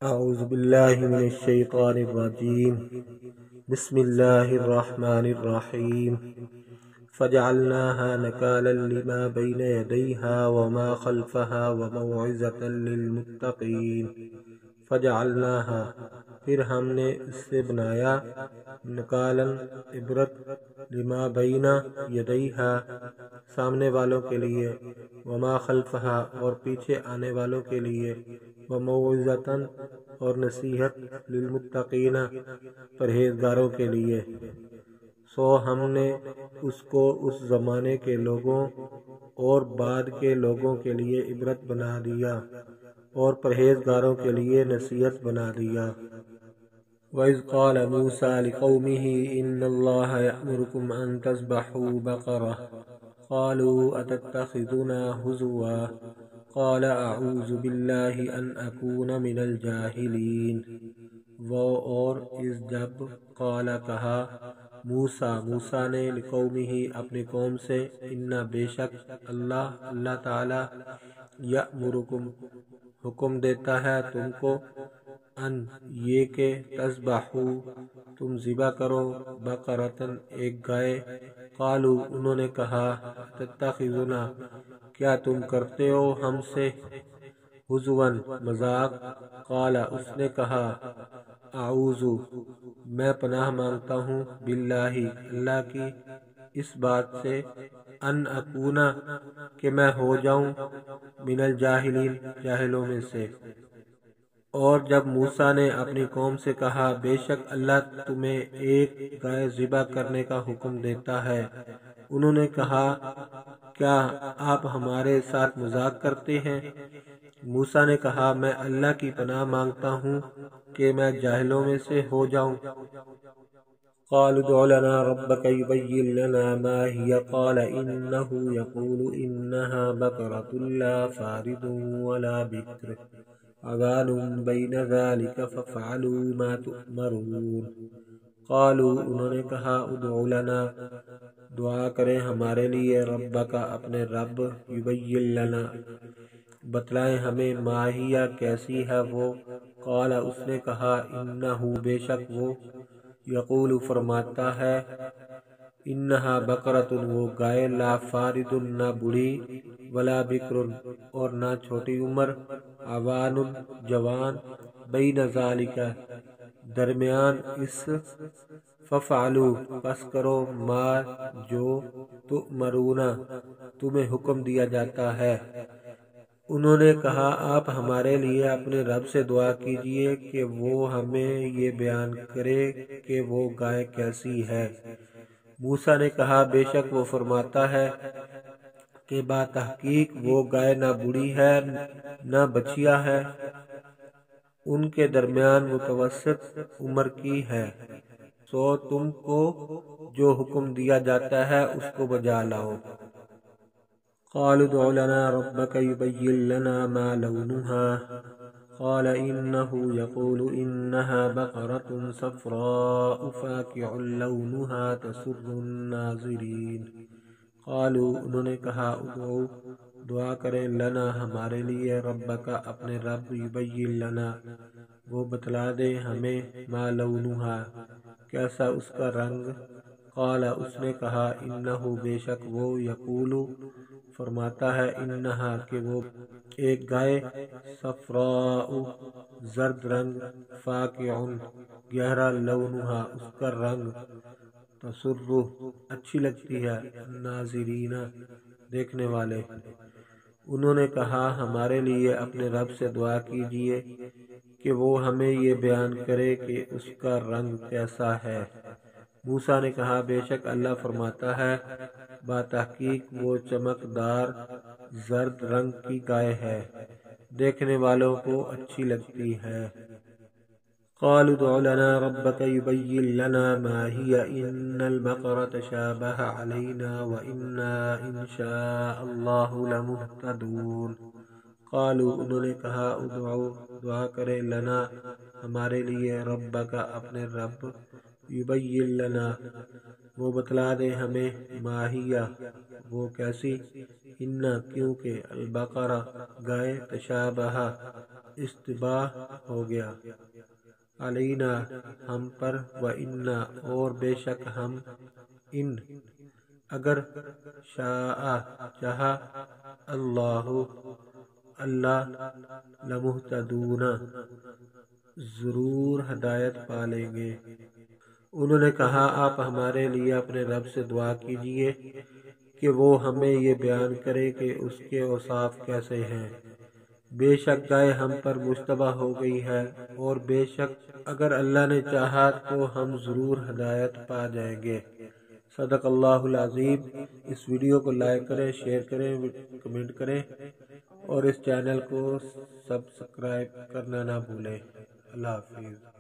اعوذ باللہ من الشیطان الرجیم بسم اللہ الرحمن الرحیم فجعلناها نکالا لما بین یدیها وما خلفها وموعظة للمتقین فجعلناها پھر ہم نے اس سے بنایا نکالا عبرت لما بین یدیها سامنے والوں کے لیے وما خلفها اور پیچھے آنے والوں کے لیے وموعظۃ اور نصیحت للمتقین پرہیزگاروں کے لیے سو ہم نے اس کو اس زمانے کے لوگوں اور بعد کے لوگوں کے لیے عبرت بنا دیا اور پرہیزگاروں کے لیے نصیحت بنا دیا وَإِذْ قَالَ مُوسَى لِقَوْمِهِ إِنَّ اللَّهَ يَأْمُرُكُمْ أَن تَذْبَحُوا بَقَرَةً قَالُوا أَتَتَّخِذُنَا هُزُوًا قَالَ أَعُوذُ بِاللَّهِ أَنْ أَكُونَ مِنَ الْجَاهِلِينَ وہ اور اس جب قال کہا موسیٰ نے لقومہ اپنی قوم سے ان بے شک اللہ تعالی یأمرکم حکم دیتا ہے تم کو ان یہ کہ تذبحوا تم ذبح کرو بقرۃ ایک گائے قالو انہوں نے کہا تتخذنا کیا تم کرتے ہو ہم سے ہزوا مذاق قال اس نے کہا اعوذ میں پناہ مانگتا ہوں باللہ اللہ کی اس بات سے ان اکون کہ میں ہو جاؤں من الجاہلین جاہلوں میں سے اور جب موسیٰ نے اپنی قوم سے کہا بے شک اللہ تمہیں ایک گائے ذبح کرنے کا حکم دیتا ہے انہوں نے کہا کیا آپ ہمارے ساتھ مذاق کرتے ہیں موسیٰ نے کہا میں اللہ کی پناہ مانگتا ہوں کہ میں جاہلوں میں سے ہو جاؤں قالوا ادع لنا ربك يبين لنا ما هي قال إنه يقول إنها بقرة لا فارض ولا بكر عوان بين ذلك فافعلوا ما تؤمرون قالوا انہوں نے کہا ادع لنا دعا کریں ہمارے لیے ربک اپنے رب یبین لنا بتلائیں ہمیں ماہیہ کیسی ہے وہ قال اس نے کہا انہو بے شک وہ یقول فرماتا ہے انہا بقرۃ وہ گائے لا فارد نہ بڑھی ولا بکر اور نہ چھوٹی عمر عوان جوان بین ذالک درمیان اس ففعلوا پس کرو ما جو تؤمرون تمہیں حکم دیا جاتا ہے انہوں نے کہا آپ ہمارے لیے اپنے رب سے دعا کیجئے کہ وہ ہمیں یہ بیان کرے کہ وہ گائے کیسی ہے موسیٰ نے کہا بے شک وہ فرماتا ہے کہ باتحقیق وہ گائے نہ بوڑھی ہے نہ بچیا ہے ان کے درمیان متوسط عمر کی ہے سو تم کو جو حکم دیا جاتا ہے اس کو بجا لاؤ قالوا ادع لنا ربك يبين لنا ما لونها قال إنه يقول إنها بقرة صفراء فاقع لونها تسر الناظرين قالوا انہوں نے کہا ادعو دعا کریں لنا ہمارے لیے ربک اپنے رب یبین لنا وہ بتلا دے ہمیں ما لونها کیسا اس کا رنگ قال اس نے کہا انہو بے شک وہ یقول فرماتا ہے انہا کہ وہ ایک گائے صفراء زرد رنگ فاقع گہرا لونہا اس کا رنگ تسر اچھی لگتی ہے ناظرین دیکھنے والے انہوں نے کہا ہمارے لیے اپنے رب سے دعا کیجئے کہ وہ ہمیں یہ بیان کرے کہ اس کا رنگ کیسا ہے موسیٰ نے کہا بے شک اللہ فرماتا ہے باتحقیق وہ چمکدار زرد رنگ کی گائے ہے دیکھنے والوں کو اچھی لگتی ہے قالوا ادع لنا ربك يبين لنا ما هي إن البقرة شابه علينا وإنا إن شاء الله لمهتدون قالوا انہوں نے کہا ادعو دعا کرے لنا ہمارے لیے ربک اپنے رب یبین لنا وہ بتلا دے ہمیں ماہیہ وہ کیسی ان کیونکہ البقرہ گائے تشابہ استباح ہو گیا، علینا ہم پر، وَإِنَّا اور بے شک ہم، ان اگر شاء چاہا اللہ لمہتدون ضرور ہدایت پالیں گے۔ انہوں نے کہا آپ ہمارے لیے اپنے رب سے دعا کیجئے کہ وہ ہمیں یہ بیان کرے کہ اس کے اوصاف کیسے ہیں۔ بے شک گائے ہم پر مشتبہ ہو گئی ہے، اور بے شک اگر اللہ نے چاہا تو ہم ضرور ہدایت پا جائیں گے۔ صدق اللہ العظیم۔ اس ویڈیو کو لائک کریں، شیئر کریں، کمنٹ کریں اور اس چینل کو سبسکرائب کرنا نہ بھولیں۔ اللہ حافظ۔